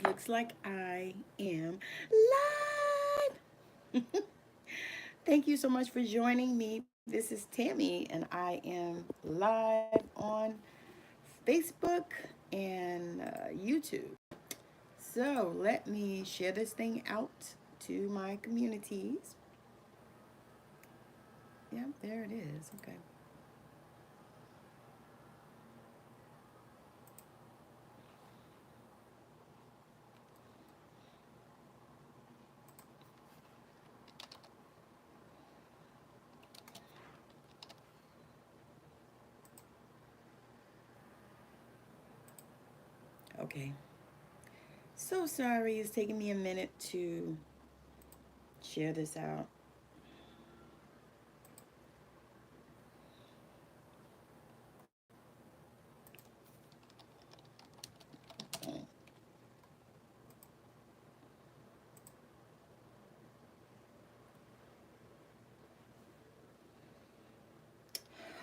Looks like I am live. Thank you so much for joining me. This is Tammy, and I am live on Facebook and YouTube. So let me share this thing out to my communities. Yeah, there it is. Okay. Okay. So sorry, it's taking me a minute to share this out.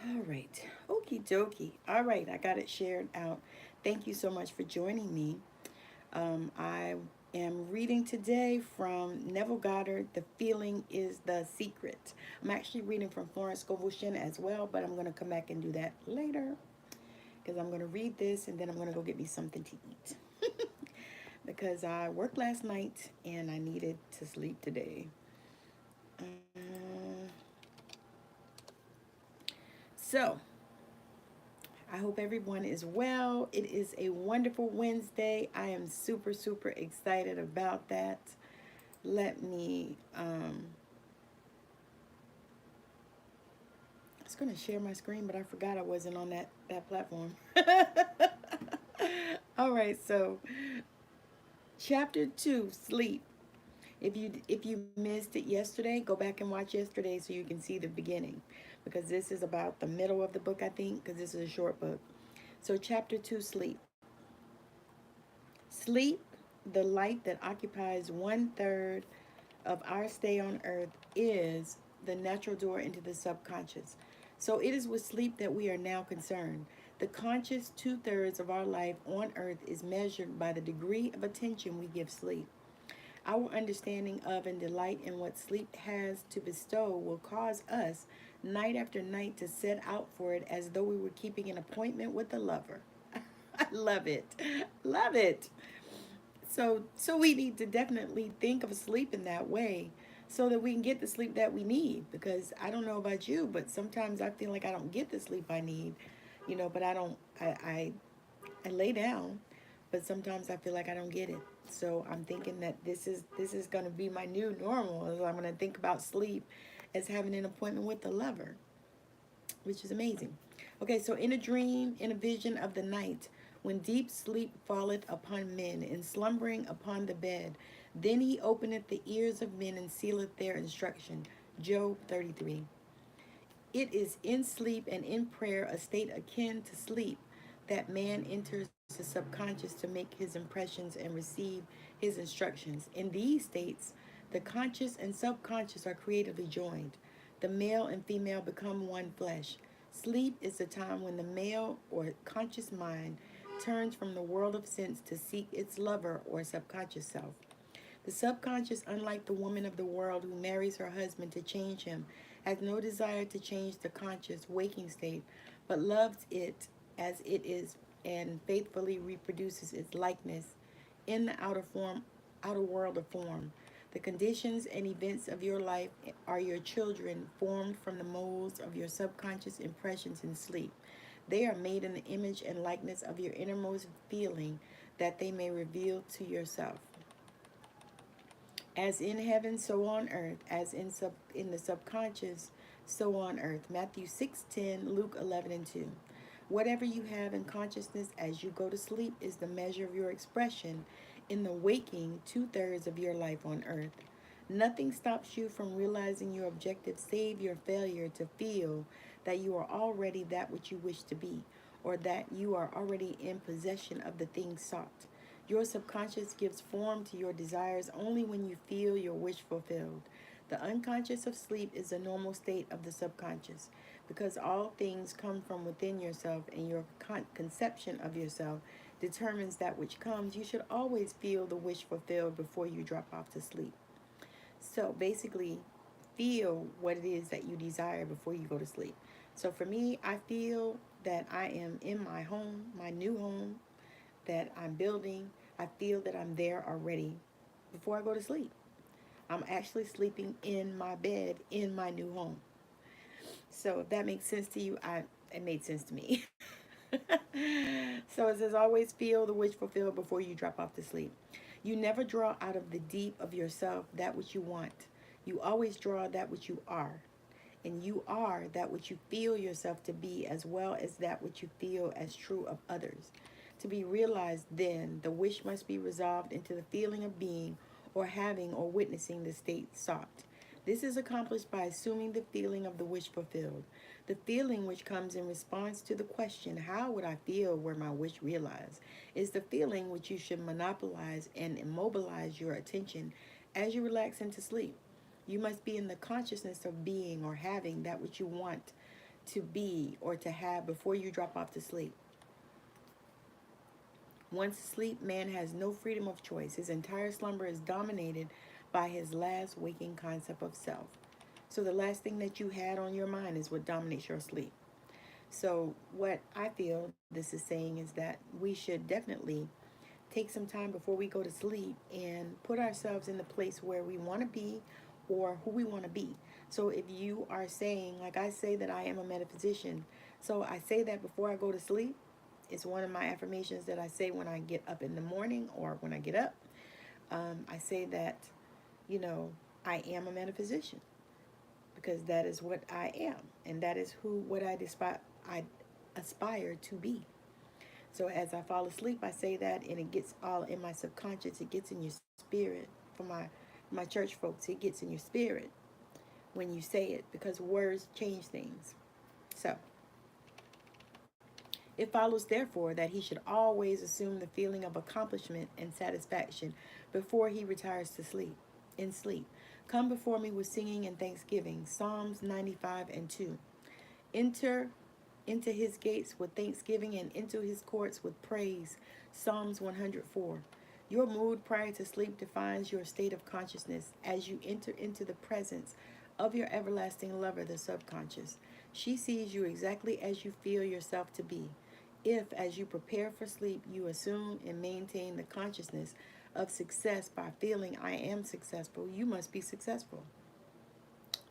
All right. Okie dokie. All right. I got it shared out. Thank you so much for joining me. I am reading today from Neville Goddard, The Feeling is the Secret. I'm actually reading from Florence Scovel Shinn as well, but I'm going to come back and do that later because I'm going to read this and then I'm going to go get me something to eat because I worked last night and I needed to sleep today. So, I hope everyone is well. It is a wonderful Wednesday. I am super, super excited about that. Let me, I was going to share my screen, but I forgot I wasn't on that platform. All right, so chapter 2, sleep. If you missed it yesterday, go back and watch yesterday so you can see the beginning, because this is about the middle of the book, I think, because this is a short book. So chapter 2, sleep. Sleep, the light that occupies 1/3 of our stay on earth, is the natural door into the subconscious. So it is with sleep that we are now concerned. The conscious 2/3 of our life on earth is measured by the degree of attention we give sleep. Our understanding of and delight in what sleep has to bestow will cause us, night after night, to set out for it as though we were keeping an appointment with a lover. I love it. Love it. So we need to definitely think of sleep in that way so that we can get the sleep that we need, because I don't know about you, but sometimes I feel like I don't get the sleep I need, but I lay down, but sometimes I feel like I don't get it. So I'm thinking that this is going to be my new normal. Is I'm going to think about sleep as having an appointment with the lover, which is amazing. Okay, so in a dream, in a vision of the night, when deep sleep falleth upon men, and slumbering upon the bed, then he openeth the ears of men and sealeth their instruction. Job 33. It is in sleep and in prayer, a state akin to sleep, that man enters the subconscious to make his impressions and receive his instructions. In these states, the conscious and subconscious are creatively joined. The male and female become one flesh. Sleep is the time when the male or conscious mind turns from the world of sense to seek its lover or subconscious self. The subconscious, unlike the woman of the world who marries her husband to change him, has no desire to change the conscious waking state, but loves it as it is and faithfully reproduces its likeness in the outer world of form. The conditions and events of your life are your children, formed from the molds of your subconscious impressions in sleep. They are made in the image and likeness of your innermost feeling, that they may reveal to yourself. As in heaven, so on earth, as in the subconscious, so on earth. Matthew 6:10, Luke 11:2. Whatever you have in consciousness as you go to sleep is the measure of your expression in the waking 2/3 of your life on earth. Nothing stops you from realizing your objective save your failure to feel that you are already that which you wish to be, or that you are already in possession of the things sought. Your subconscious gives form to your desires only when you feel your wish fulfilled. The unconscious of sleep is the normal state of the subconscious, because all things come from within yourself, and your conception of yourself determines that which comes, you should always feel the wish fulfilled before you drop off to sleep. So basically, feel what it is that you desire before you go to sleep. So for me, I feel that I am in my home, my new home that I'm building. I feel that I'm there already before I go to sleep. I'm actually sleeping in my bed in my new home. So if that makes sense to you, it made sense to me. So it says, always feel the wish fulfilled before you drop off to sleep. You never draw out of the deep of yourself that which you want. You always draw that which you are. And you are that which you feel yourself to be, as well as that which you feel as true of others. To be realized, then, the wish must be resolved into the feeling of being or having or witnessing the state sought. This is accomplished by assuming the feeling of the wish fulfilled. The feeling which comes in response to the question, how would I feel were my wish realized, is the feeling which you should monopolize and immobilize your attention as you relax into sleep. You must be in the consciousness of being or having that which you want to be or to have before you drop off to sleep. Once asleep, man has no freedom of choice. His entire slumber is dominated by his last waking concept of self. So the last thing that you had on your mind is what dominates your sleep. So what I feel this is saying is that we should definitely take some time before we go to sleep and put ourselves in the place where we want to be or who we want to be. So if you are saying, like I say that I am a metaphysician, so I say that before I go to sleep. It's one of my affirmations that I say when I get up in the morning or when I get up. I say that, I am a metaphysician because that is what I am, and that is what I aspire to be. So as I fall asleep, I say that, and it gets all in my subconscious. It gets in your spirit. For my church folks, it gets in your spirit when you say it, because words change things. So it follows, therefore, that he should always assume the feeling of accomplishment and satisfaction before he retires to sleep. In sleep, come before me with singing and thanksgiving. Psalms 95:2. Enter into his gates with thanksgiving and into his courts with praise. Psalms 104. Your mood prior to sleep defines your state of consciousness as you enter into the presence of your everlasting lover, the subconscious. She sees you exactly as you feel yourself to be. If, as you prepare for sleep, you assume and maintain the consciousness of success by feeling I am successful, you must be successful.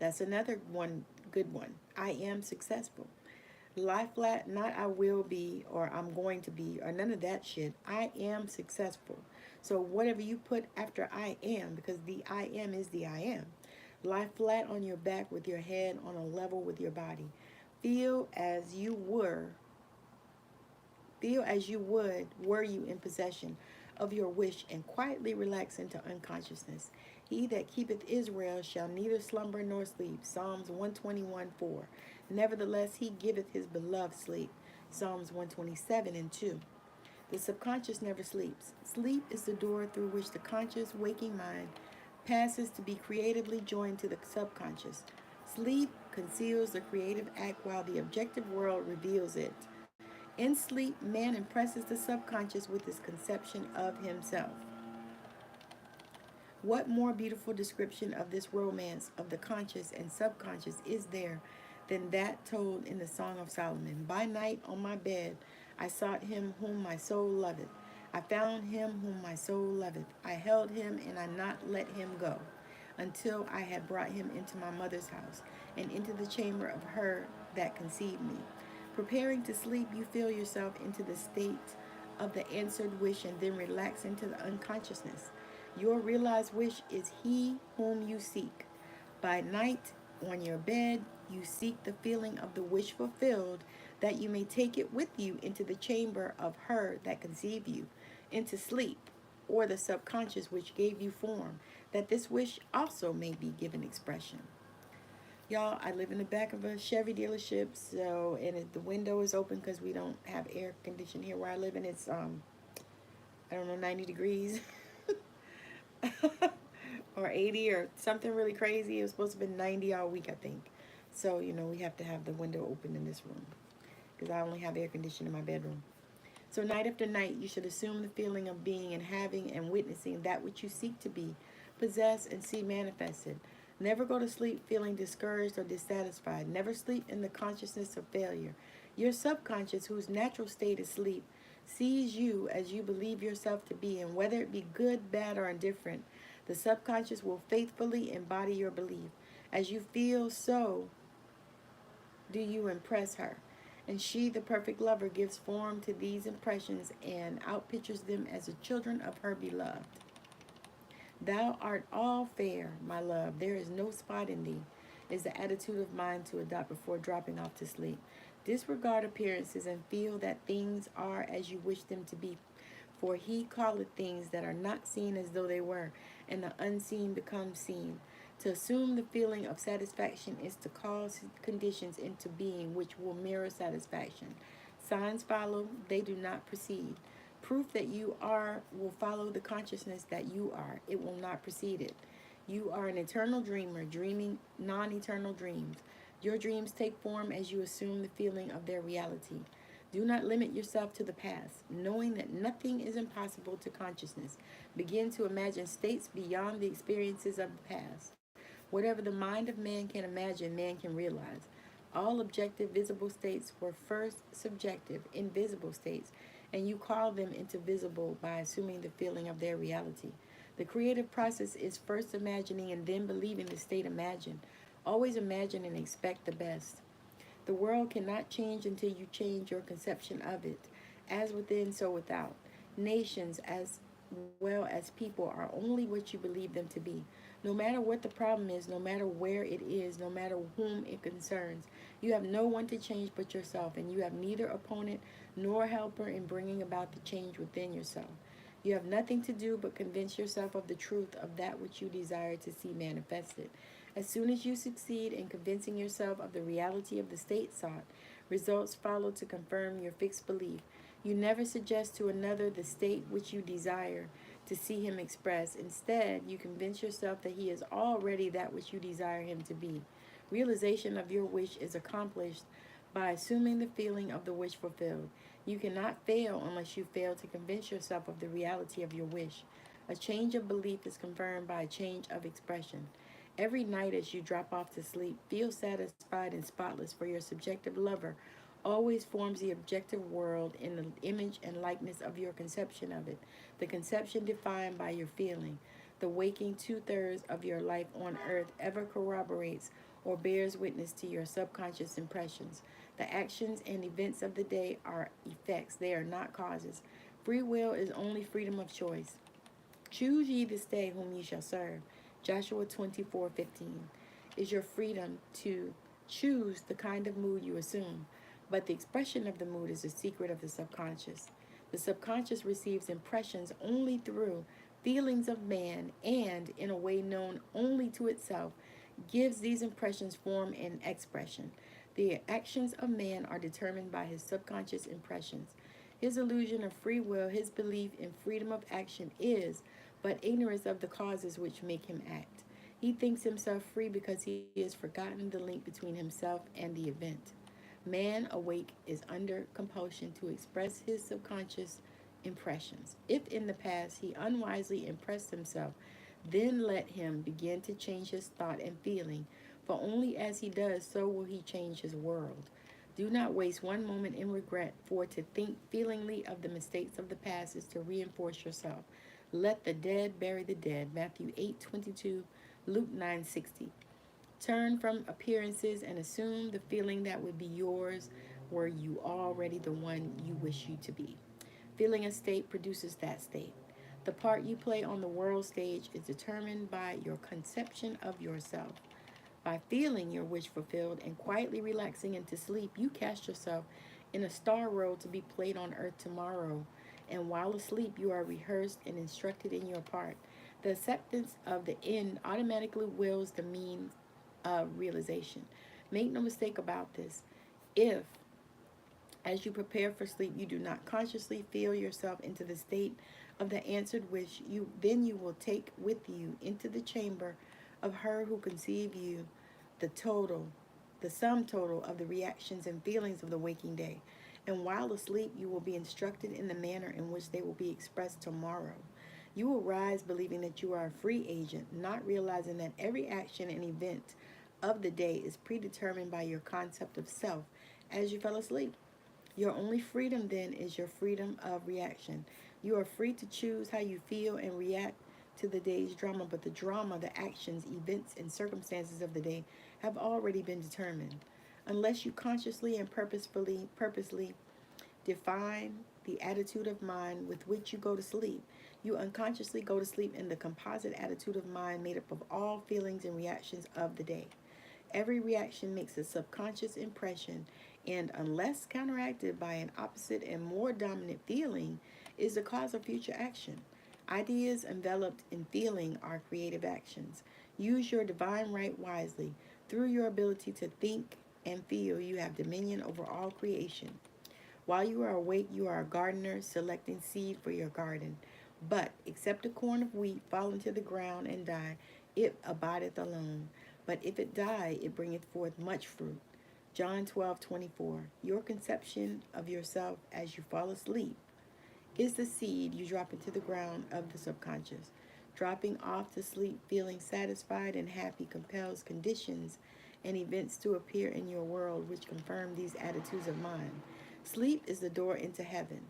That's another one, good one. I am successful. Lie flat, not I will be or I'm going to be or none of that shit. I am successful. So whatever you put after I am, because the I am is the I am. Lie flat on your back with your head on a level with your body. Feel as you would were you in possession of your wish, and quietly relax into unconsciousness. He that keepeth Israel shall neither slumber nor sleep. Psalms 121:4. Nevertheless, he giveth his beloved sleep. Psalms 127:2. The subconscious never sleeps. Sleep is the door through which the conscious waking mind passes to be creatively joined to the subconscious. Sleep conceals the creative act while the objective world reveals it. In sleep, man impresses the subconscious with his conception of himself. What more beautiful description of this romance of the conscious and subconscious is there than that told in the Song of Solomon? By night on my bed I sought him whom my soul loveth. I found him whom my soul loveth. I held him and I not let him go, until I had brought him into my mother's house, and into the chamber of her that conceived me. Preparing to sleep, you feel yourself into the state of the answered wish and then relax into the unconsciousness. Your realized wish is he whom you seek. By night, on your bed, you seek the feeling of the wish fulfilled, that you may take it with you into the chamber of her that conceived you, into sleep, or the subconscious which gave you form, that this wish also may be given expression. Y'all, I live in the back of a Chevy dealership, and the window is open because we don't have air conditioning here where I live, and it's, 90 degrees. Or 80 or something really crazy. It was supposed to be 90 all week, I think. So, we have to have the window open in this room because I only have air conditioning in my bedroom. So night after night, you should assume the feeling of being and having and witnessing that which you seek to be, possess, and see manifested. Never go to sleep feeling discouraged or dissatisfied. Never sleep in the consciousness of failure. Your subconscious, whose natural state is sleep, sees you as you believe yourself to be, and whether it be good, bad, or indifferent, the subconscious will faithfully embody your belief. As you feel, so do you impress her. And she, the perfect lover, gives form to these impressions and outpictures them as the children of her beloved. Thou art all fair, my love. There is no spot in thee, is the attitude of mind to adopt before dropping off to sleep. Disregard appearances and feel that things are as you wish them to be. For he calleth things that are not seen as though they were, and the unseen become seen. To assume the feeling of satisfaction is to cause conditions into being which will mirror satisfaction. Signs follow, they do not precede. Proof that you are will follow the consciousness that you are. It will not precede it. You are an eternal dreamer, dreaming non-eternal dreams. Your dreams take form as you assume the feeling of their reality. Do not limit yourself to the past, knowing that nothing is impossible to consciousness. Begin to imagine states beyond the experiences of the past. Whatever the mind of man can imagine, man can realize. All objective visible states were first subjective, invisible states, and you call them into visible by assuming the feeling of their reality. The creative process is first imagining and then believing the state imagined. Always imagine and expect the best. The world cannot change until you change your conception of it. As within, so without. Nations, as well as people, are only what you believe them to be. No matter what the problem is, no matter where it is, no matter whom it concerns, you have no one to change but yourself, and you have neither opponent nor helper in bringing about the change within yourself. You have nothing to do but convince yourself of the truth of that which you desire to see manifested. As soon as you succeed in convincing yourself of the reality of the state sought, results follow to confirm your fixed belief. You never suggest to another the state which you desire to see him express. Instead, you convince yourself that he is already that which you desire him to be. Realization of your wish is accomplished by assuming the feeling of the wish fulfilled. You cannot fail unless you fail to convince yourself of the reality of your wish. A change of belief is confirmed by a change of expression. Every night as you drop off to sleep, feel satisfied and spotless, for your subjective lover always forms the objective world in the image and likeness of your conception of it, the conception defined by your feeling. The waking two-thirds of your life on earth ever corroborates or bears witness to your subconscious impressions. The actions and events of the day are effects, they are not causes. Free will is only freedom of choice. Choose ye this day whom ye shall serve. Joshua 24:15 is your freedom to choose the kind of mood you assume, but the expression of the mood is the secret of the subconscious. The subconscious receives impressions only through feelings of man and, in a way known only to itself, gives these impressions form and expression. The actions of man are determined by his subconscious impressions. His illusion of free will, his belief in freedom of action is but ignorance of the causes which make him act. He thinks himself free because he has forgotten the link between himself and the event. Man awake is under compulsion to express his subconscious impressions. If in the past he unwisely impressed himself, then let him begin to change his thought and feeling, for only as he does so will he change his world. Do not waste one moment in regret, for to think feelingly of the mistakes of the past is to reinforce yourself. Let the dead bury the dead. Matthew 8:22, Luke 9:60. Turn from appearances and assume the feeling that would be yours were you already the one you wish you to be. Feeling a state produces that state. The part you play on the world stage is determined by your conception of yourself. By feeling your wish fulfilled and quietly relaxing into sleep, you cast yourself in a star role to be played on earth tomorrow. And while asleep, you are rehearsed and instructed in your part. The acceptance of the end automatically wills the means of realization. Make no mistake about this. If, as you prepare for sleep, you do not consciously feel yourself into the state of the answered wish, then you will take with you into the chamber of her who conceived you the sum total of the reactions and feelings of the waking day. And while asleep, you will be instructed in the manner in which they will be expressed tomorrow. You will rise believing that you are a free agent, not realizing that every action and event of the day is predetermined by your concept of self as you fell asleep. Your only freedom then is your freedom of reaction. You are free to choose how you feel and react to the day's drama, but the drama, the actions, events, and circumstances of the day have already been determined. Unless you consciously and purposely define the attitude of mind with which you go to sleep, you unconsciously go to sleep in the composite attitude of mind made up of all feelings and reactions of the day. Every reaction makes a subconscious impression, and unless counteracted by an opposite and more dominant feeling, is the cause of future action. Ideas enveloped in feeling are creative actions. Use your divine right wisely. Through your ability to think and feel, you have dominion over all creation. While you are awake, you are a gardener selecting seed for your garden. But except a corn of wheat fall into the ground and die, it abideth alone. But if it die, it bringeth forth much fruit. John 12:24. Your conception of yourself as you fall asleep is the seed you drop into the ground of the subconscious. Dropping off to sleep, feeling satisfied and happy, compels conditions and events to appear in your world which confirm these attitudes of mind. Sleep is the door into heaven.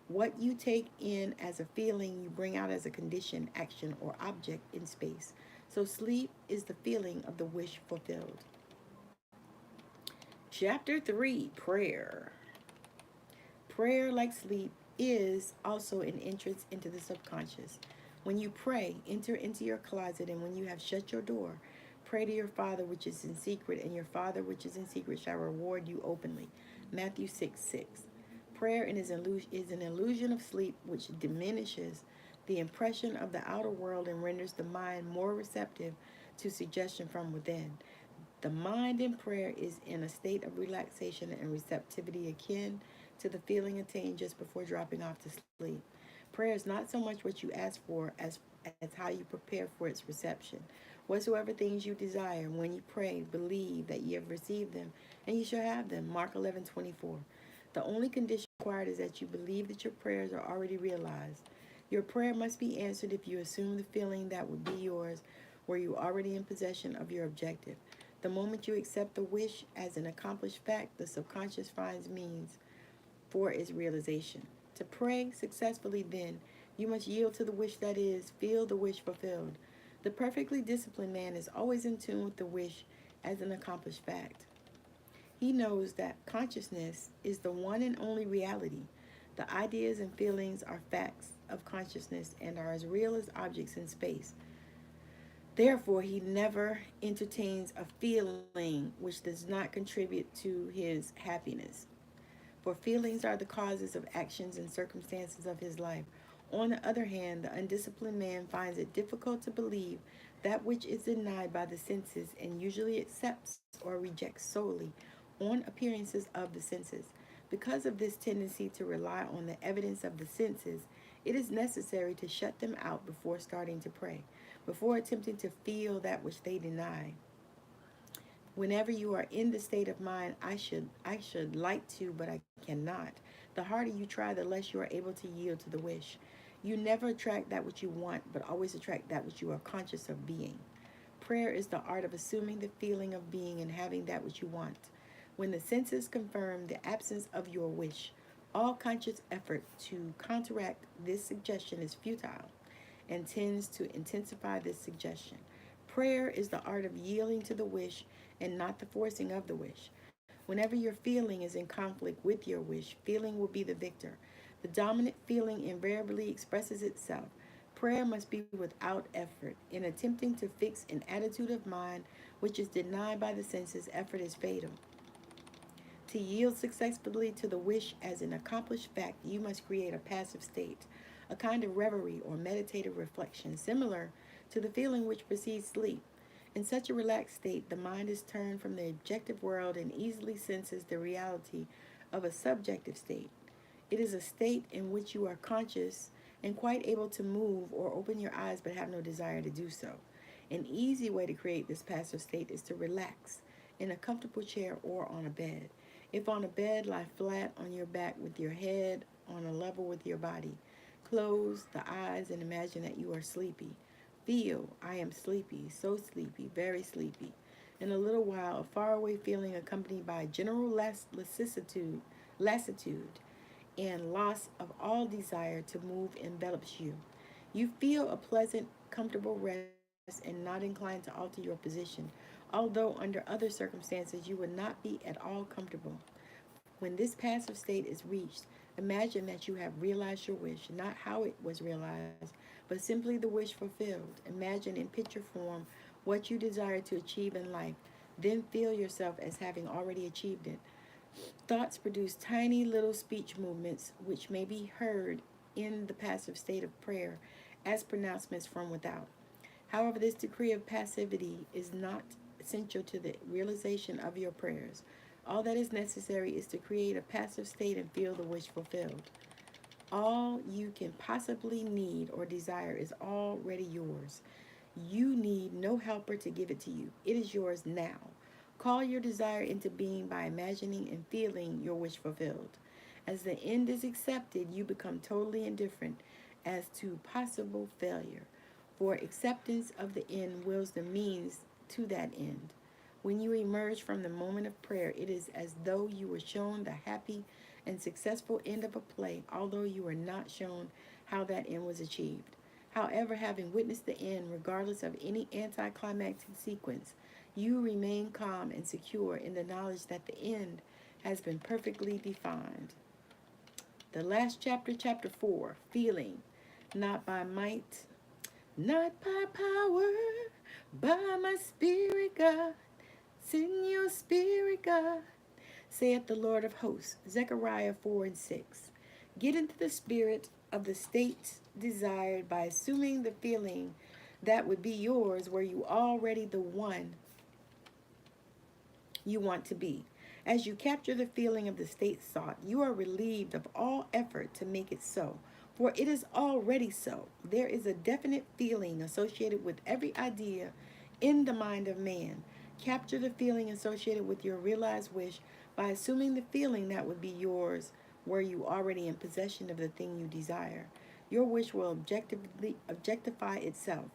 What you take in as a feeling, you bring out as a condition, action, or object in space. So sleep is the feeling of the wish fulfilled. Chapter 3, Prayer. Prayer, like sleep, is also an entrance into the subconscious. When you pray, enter into your closet, and when you have shut your door, pray to your Father which is in secret, and your Father which is in secret shall reward you openly. Matthew 6:6. Prayer is an illusion of sleep which diminishes the impression of the outer world and renders the mind more receptive to suggestion from within. The mind in prayer is in a state of relaxation and receptivity akin to the feeling attained just before dropping off to sleep. Prayer is not so much what you ask for as how you prepare for its reception. Whatsoever things you desire, when you pray, believe that ye have received them, and ye shall have them. Mark 11:24. The only condition required is that you believe that your prayers are already realized. Your prayer must be answered if you assume the feeling that would be yours were you already in possession of your objective. The moment you accept the wish as an accomplished fact, the subconscious finds means for its realization. To pray successfully, then, you must yield to the wish, that is, feel the wish fulfilled. The perfectly disciplined man is always in tune with the wish as an accomplished fact. He knows that consciousness is the one and only reality. The ideas and feelings are facts of consciousness and are as real as objects in space. Therefore, he never entertains a feeling which does not contribute to his happiness. For feelings are the causes of actions and circumstances of his life. On the other hand, the undisciplined man finds it difficult to believe that which is denied by the senses and usually accepts or rejects solely on appearances of the senses. Because of this tendency to rely on the evidence of the senses, it is necessary to shut them out before starting to pray, before attempting to feel that which they deny. Whenever you are in the state of mind, I should like to, but I cannot, the harder you try, the less you are able to yield to the wish. You never attract that which you want, but always attract that which you are conscious of being. Prayer is the art of assuming the feeling of being and having that which you want. When the senses confirm the absence of your wish, all conscious effort to counteract this suggestion is futile and tends to intensify this suggestion. Prayer is the art of yielding to the wish and not the forcing of the wish. Whenever your feeling is in conflict with your wish, feeling will be the victor. The dominant feeling invariably expresses itself. Prayer must be without effort. In attempting to fix an attitude of mind which is denied by the senses, effort is fatal. To yield successfully to the wish as an accomplished fact, you must create a passive state, a kind of reverie or meditative reflection, similar to the feeling which precedes sleep. In such a relaxed state, the mind is turned from the objective world and easily senses the reality of a subjective state. It is a state in which you are conscious and quite able to move or open your eyes but have no desire to do so. An easy way to create this passive state is to relax in a comfortable chair or on a bed. If on a bed, lie flat on your back with your head on a level with your body. Close the eyes and imagine that you are sleepy. Feel, I am sleepy, so sleepy, very sleepy. In a little while, a faraway feeling accompanied by general lassitude, and loss of all desire to move envelops you. You feel a pleasant, comfortable rest and not inclined to alter your position, although under other circumstances you would not be at all comfortable. When this passive state is reached, imagine that you have realized your wish, not how it was realized, but simply the wish fulfilled. Imagine in picture form what you desire to achieve in life. Then feel yourself as having already achieved it. Thoughts produce tiny little speech movements which may be heard in the passive state of prayer as pronouncements from without. However, this degree of passivity is not essential to the realization of your prayers. All that is necessary is to create a passive state and feel the wish fulfilled. All you can possibly need or desire is already yours. You need no helper to give it to you. It is yours now. Call your desire into being by imagining and feeling your wish fulfilled. As the end is accepted, you become totally indifferent as to possible failure, for acceptance of the end wills the means to that end. When you emerge from the moment of prayer, it is as though you were shown the happy and successful end of a play, although you were not shown how that end was achieved. However, having witnessed the end, regardless of any anticlimactic sequence, you remain calm and secure in the knowledge that the end has been perfectly defined. The last chapter, chapter 4, feeling, not by might, not by power, by my spirit, God. Send your spirit, God, saith the Lord of hosts. Zechariah 4 and 6. Get into the spirit of the state desired by assuming the feeling that would be yours were you already the one you want to be. As you capture the feeling of the state sought, you are relieved of all effort to make it so, for it is already so. There is a definite feeling associated with every idea in the mind of man. Capture the feeling associated with your realized wish by assuming the feeling that would be yours were you already in possession of the thing you desire. Your wish will objectify itself.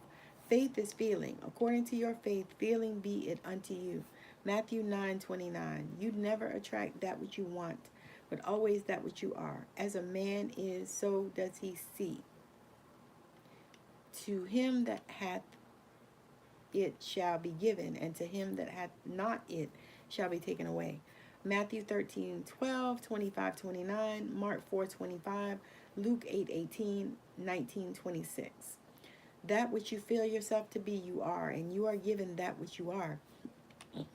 Faith is feeling. According to your faith, feeling be it unto you. Matthew 9:29. You never attract that which you want, but always that which you are. As a man is, so does he see. To him that hath it shall be given, and to him that hath not it shall be taken away. Matthew 13:12, 25:29, Mark 4:25, Luke 8:18, 19:26. That which you feel yourself to be, you are, and you are given that which you are.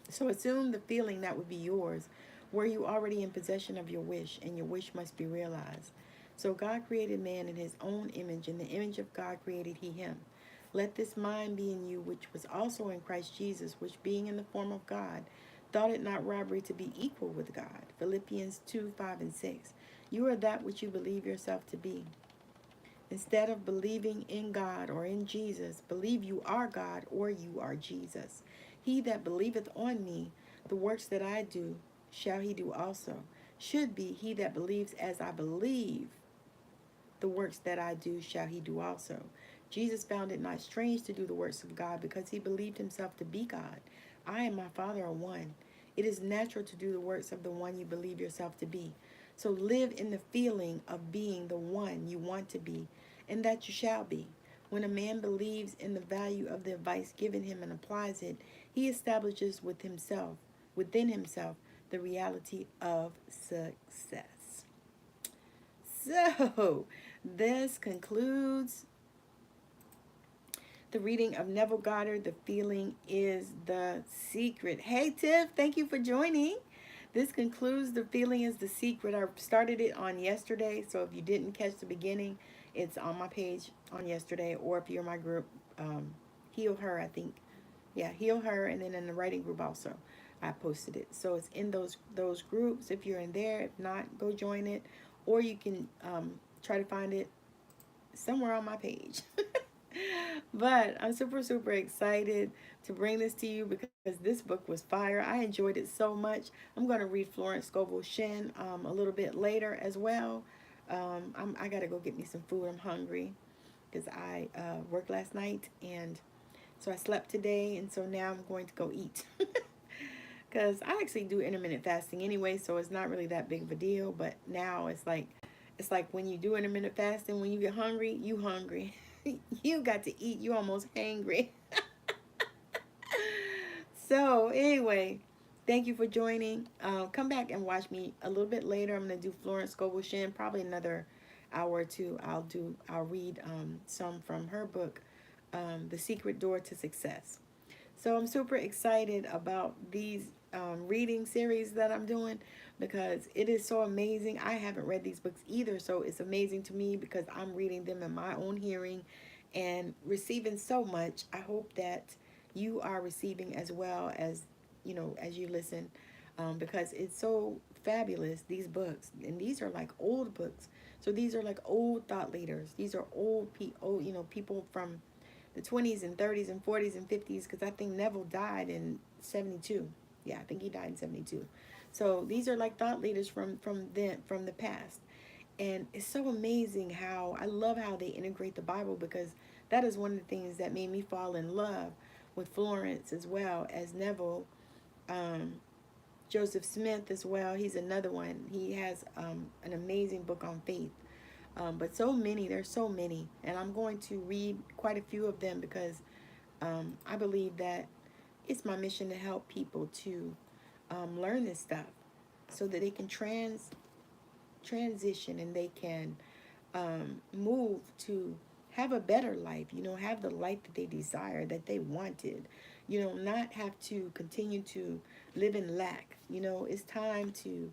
So assume the feeling that would be yours were you already in possession of your wish, and your wish must be realized. So God created man in his own image. In the image of God created he him. Let this mind be in you, which was also in Christ Jesus, which being in the form of God, thought it not robbery to be equal with God. Philippians 2:5 and 6. You are that which you believe yourself to be. Instead of believing in God or in Jesus, believe you are God or you are Jesus. He that believeth on me, the works that I do, shall he do also. Should be, he that believes as I believe, the works that I do shall he do also. Jesus found it not strange to do the works of God because he believed himself to be God. I and my Father are one. It is natural to do the works of the one you believe yourself to be. So live in the feeling of being the one you want to be and that you shall be. When a man believes in the value of the advice given him and applies it, he establishes within himself, the reality of success. So, this concludes the reading of Neville Goddard, The Feeling is the Secret. Hey, Tiff, thank you for joining. This concludes The Feeling is the Secret. I started it on yesterday, so if you didn't catch the beginning, it's on my page on yesterday, or if you're in my group, Heal Her, I think. Yeah, Heal Her, and then in the writing group also, I posted it. So it's in those groups if you're in there. If not, go join it, or you can try to find it somewhere on my page. But I'm super, super excited to bring this to you because this book was fire. I enjoyed it so much. I'm going to read Florence Scovel Shinn a little bit later as well. I got to go get me some food. I'm hungry because I worked last night, and so I slept today, and so now I'm going to go eat. Because I actually do intermittent fasting anyway, so it's not really that big of a deal. But now it's like when you do intermittent fasting, when you get hungry, you hungry. You got to eat. You almost hangry. So anyway, thank you for joining. Come back and watch me a little bit later. I'm gonna do Florence Scovel Shinn, probably another hour or two. I'll read some from her book, The Secret Door to Success. So I'm super excited about these reading series that I'm doing because it is so amazing. I haven't read these books either, so it's amazing to me because I'm reading them in my own hearing and receiving so much. I hope that you are receiving as well as, as you listen, because it's so fabulous, these books. And these are like old books. So these are like old thought leaders. These are people from the 20s and 30s and 40s and 50s, because I think Neville died in 72. Yeah, I think he died in 72. So these are like thought leaders from the past. And it's so amazing how I love how they integrate the Bible, because that is one of the things that made me fall in love with Florence as well as Neville. Joseph Smith as well. He's another one. He has an amazing book on faith. But so many, there's so many. And I'm going to read quite a few of them because I believe that it's my mission to help people to learn this stuff so that they can transition and they can move to have a better life, have the life that they desire, that they wanted, not have to continue to live in lack. It's time to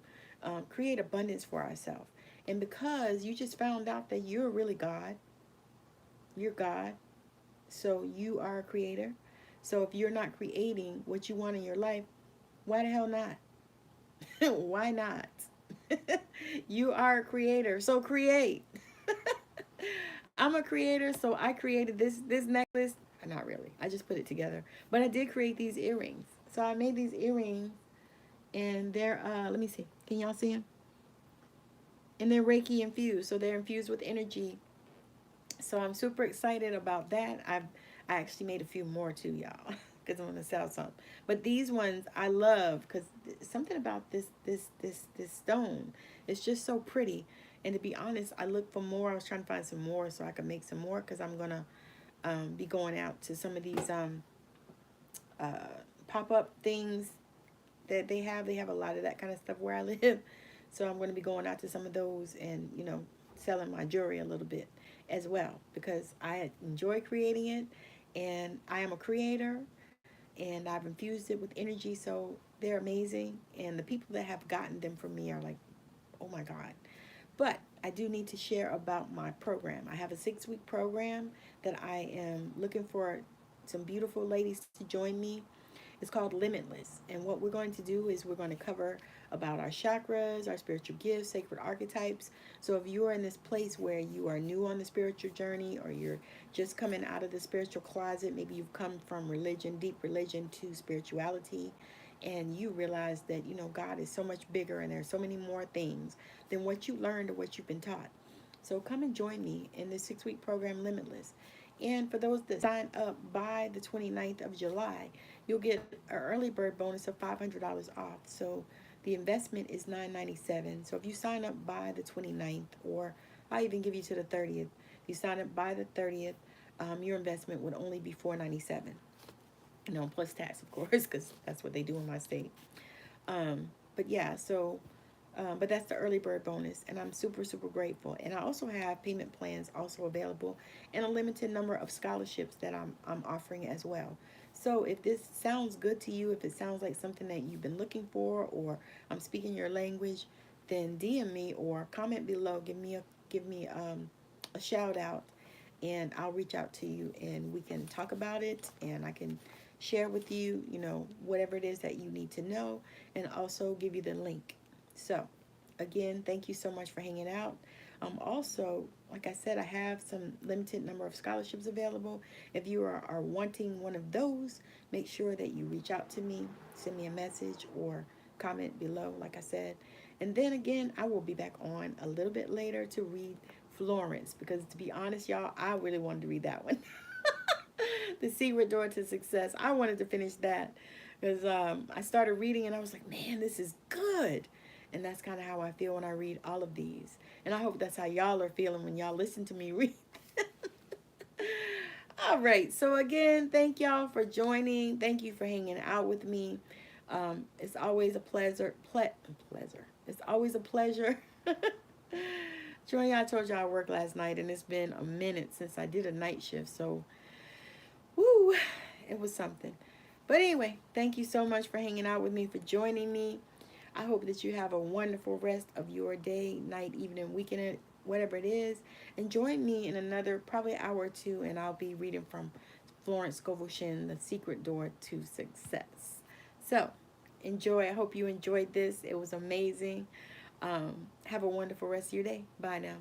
create abundance for ourselves. And because you just found out that you're really God, you're God, so you are a creator. So if you're not creating what you want in your life, why the hell not? Why not? You are a creator, so create. I'm a creator, so I created this necklace. Not really. I just put it together. But I did create these earrings. So I made these earrings, and they're let me see. Can y'all see them? And they're Reiki infused, so they're infused with energy. So I'm super excited about that. I actually made a few more too, y'all, because I'm gonna sell some. But these ones I love because something about this stone. It's just so pretty. And to be honest, I looked for more. I was trying to find some more so I could make some more, because I'm gonna be going out to some of these pop-up things that they have. They have a lot of that kind of stuff where I live. So I'm going to be going out to some of those and, selling my jewelry a little bit as well, because I enjoy creating it, and I am a creator, and I've infused it with energy. So they're amazing. And the people that have gotten them from me are like, oh my God. But I do need to share about my program. I have a 6-week program that I am looking for some beautiful ladies to join me. It's called Limitless. And what we're going to do is we're going to cover about our chakras, our spiritual gifts, sacred archetypes. So if you are in this place where you are new on the spiritual journey, or you're just coming out of the spiritual closet, maybe you've come from religion, deep religion, to spirituality, and you realize that, God is so much bigger and there's so many more things than what you learned or what you've been taught. So come and join me in this 6-week program, Limitless. And for those that sign up by the 29th of July, you'll get an early bird bonus of $500 off. So the investment is $997. So if you sign up by the 29th, or I'll even give you to the 30th. If you sign up by the 30th, your investment would only be $497. Plus tax, of course, because that's what they do in my state. But yeah, so but that's the early bird bonus, and I'm super, super grateful. And I also have payment plans also available, and a limited number of scholarships that I'm offering as well. So if this sounds good to you, if it sounds like something that you've been looking for, or I'm speaking your language, then DM me or comment below. Give me a shout out, and I'll reach out to you, and we can talk about it, and I can share with you, whatever it is that you need to know, and also give you the link. So, again, thank you so much for hanging out. Also, like I said, I have some limited number of scholarships available. If you are wanting one of those, make sure that you reach out to me, send me a message, or comment below, like I said. And then again, I will be back on a little bit later to read Florence, because to be honest, y'all, I really wanted to read that one. The Secret Door to Success. I wanted to finish that because I started reading and I was like, man, this is good. And that's kind of how I feel when I read all of these. And I hope that's how y'all are feeling when y'all listen to me read. All right. So again, thank y'all for joining. Thank you for hanging out with me. It's always a pleasure. It's always a pleasure. Join y'all. I told y'all I worked last night, and it's been a minute since I did a night shift. So, woo, it was something. But anyway, thank you so much for hanging out with me, for joining me. I hope that you have a wonderful rest of your day, night, evening, weekend, whatever it is. And join me in another probably hour or two, and I'll be reading from Florence Scovel Shinn, The Secret Door to Success. So, enjoy. I hope you enjoyed this. It was amazing. Have a wonderful rest of your day. Bye now.